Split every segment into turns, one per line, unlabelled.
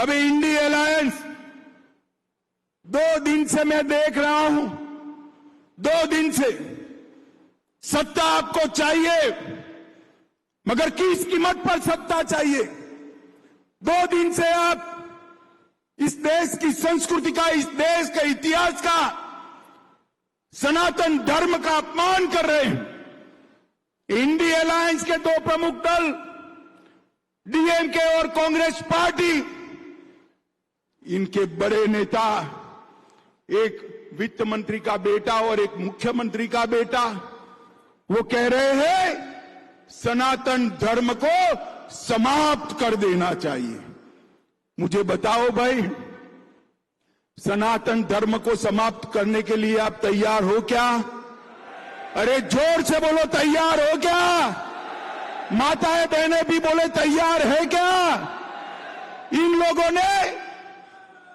अभी INDI alliance 2 दिन से मैं देख रहा हूं, 2 दिन से सत्ता आपको चाहिए, मगर किस कीमत पर सत्ता चाहिए। 2 दिन से आप इस देश की संस्कृति का, इस देश के इतिहास का, सनातन धर्म का अपमान कर रहे हैं। इंडी अलायंस के 2 प्रमुख दल डीएमके और कांग्रेस पार्टी, इनके बड़े नेता, एक वित्त मंत्री का बेटा और एक मुख्यमंत्री का बेटा, वो कह रहे हैं सनातन धर्म को समाप्त कर देना चाहिए। मुझे बताओ भाई, सनातन धर्म को समाप्त करने के लिए आप तैयार हो क्या? अरे जोर से बोलो, तैयार हो क्या? माताएं बहनें भी बोले तैयार है क्या? इन लोगों ने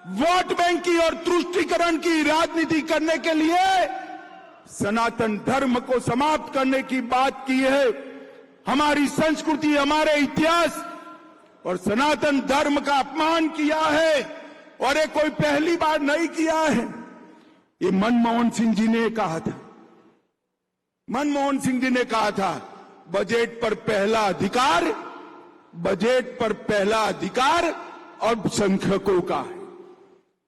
वोट बैंक की और तुष्टीकरण की राजनीति करने के लिए सनातन धर्म को समाप्त करने की बात की है। हमारी संस्कृति, हमारे इतिहास और सनातन धर्म का अपमान किया है, और ये कोई पहली बार नहीं किया है। ये मनमोहन सिंह जी ने कहा था, मनमोहन सिंह जी ने कहा था, बजट पर पहला अधिकार, बजट पर पहला अधिकार अल्पसंख्यकों का है।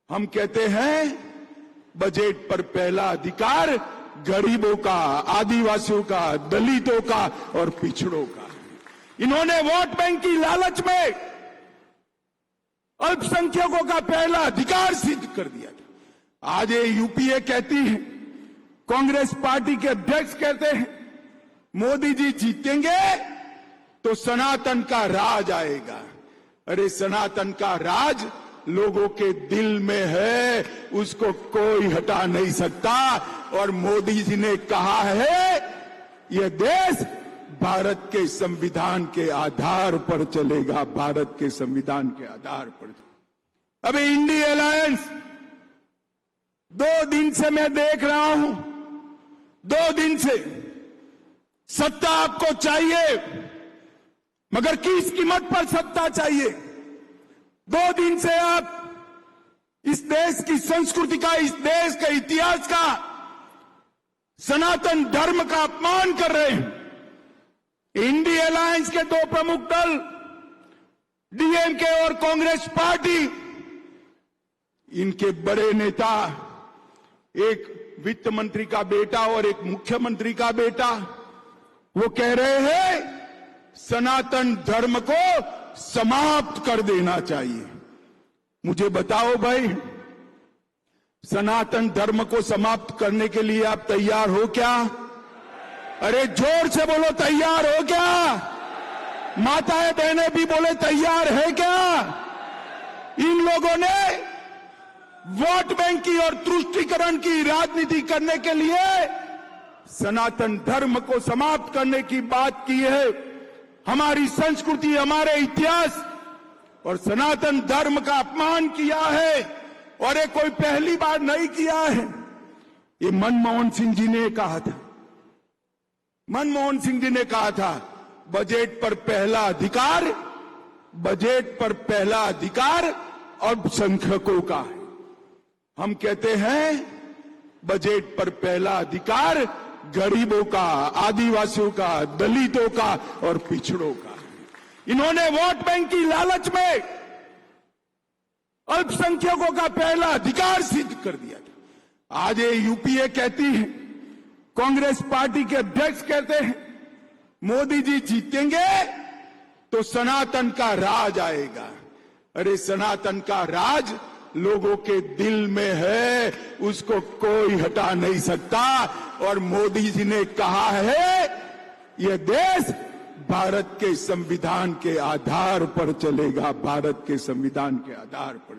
हम कहते हैं बजट पर पहला अधिकार गरीबों का, आदिवासियों का, दलितों का और पिछड़ों का। इन्होंने वोट बैंक की लालच में अल्पसंख्यकों का पहला अधिकार सिद्ध कर दिया था। आज ये यूपीए कहती है, कांग्रेस पार्टी के अध्यक्ष कहते हैं मोदी जी जीतेंगे तो सनातन का राज आएगा। अरे सनातन का राज लोगों के दिल में है, उसको कोई हटा नहीं सकता। और मोदी जी ने कहा है यह देश भारत के संविधान के आधार पर चलेगा, भारत के संविधान के आधार पर। अभी इंडी अलायंस 2 दिन से मैं देख रहा हूं, 2 दिन से सत्ता आपको चाहिए, मगर किस कीमत पर सत्ता चाहिए। 2 दिन से आप इस देश की संस्कृति का, इस देश के इतिहास का, सनातन धर्म का अपमान कर रहे हैं। इंडी अलायंस के 2 प्रमुख दल डीएमके और कांग्रेस पार्टी, इनके बड़े नेता, एक वित्त मंत्री का बेटा और एक मुख्यमंत्री का बेटा, वो कह रहे हैं सनातन धर्म को समाप्त कर देना चाहिए। मुझे बताओ भाई, सनातन धर्म को समाप्त करने के लिए आप तैयार हो क्या? अरे जोर से बोलो, तैयार हो क्या? माताएं बहनें भी बोले तैयार है क्या? इन लोगों ने वोट बैंक की और तुष्टीकरण की राजनीति करने के लिए सनातन धर्म को समाप्त करने की बात की है। हमारी संस्कृति, हमारे इतिहास और सनातन धर्म का अपमान किया है, और ये कोई पहली बार नहीं किया है। ये मनमोहन सिंह जी ने कहा था, मनमोहन सिंह जी ने कहा था, बजट पर पहला अधिकार, बजट पर पहला अधिकार अल्पसंख्यकों का है। हम कहते हैं बजट पर पहला अधिकार गरीबों का, आदिवासियों का, दलितों का और पिछड़ों का। इन्होंने वोट बैंक की लालच में अल्पसंख्यकों का पहला अधिकार सिद्ध कर दिया था। आज ये यूपीए कहती है, कांग्रेस पार्टी के अध्यक्ष कहते हैं मोदी जी जीतेंगे तो सनातन का राज आएगा। अरे सनातन का राज लोगों के दिल में है, उसको कोई हटा नहीं सकता। और मोदी जी ने कहा है यह देश भारत के संविधान के आधार पर चलेगा, भारत के संविधान के आधार पर।